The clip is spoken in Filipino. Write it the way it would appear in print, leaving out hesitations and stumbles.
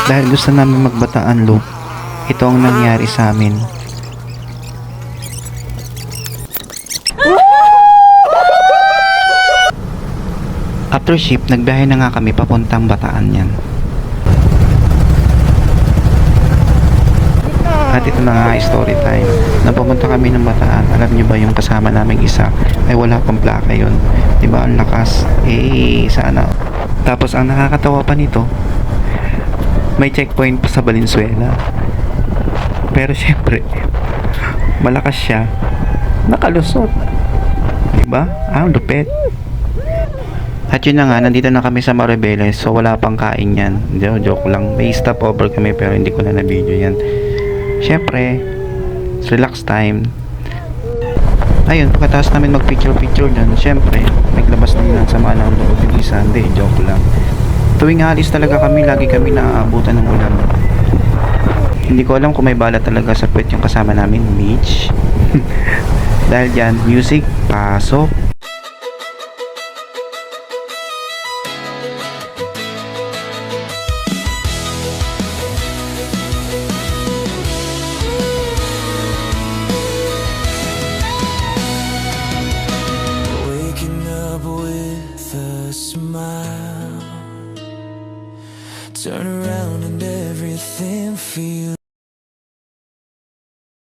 Dahil gusto namin magbataan loop, ito ang nangyari sa amin. After shift, nagbiyahe na nga kami papuntang Bataan yan. At ito na nga story time. Nang pumunta kami ng Bataan, alam nyo ba yung kasama naming isa ay wala pang plaka yun. Diba ang lakas? Sana. Tapos ang nakakatawa pa nito, may checkpoint pa sa Valenzuela. Pero syempre, malakas siya. Nakalusot. Diba? Lupet. At yun na nga, nandito na kami sa Maribeles. So wala pang kain yan. Joke lang. May stopover kami pero hindi ko na na-video yan. Syempre, relax time. Ayun, pagkatapos namin mag-picture dyan, syempre, naglabas na yun ang sama ng loob. Hindi Sunday, joke lang. Tuwing alis talaga kami, lagi kami naaabutan ng ulan. Hindi ko alam kung may bala talaga sa puwet yung kasama namin, Mitch. Dahil dyan, music, pasok. Turn around and everything feels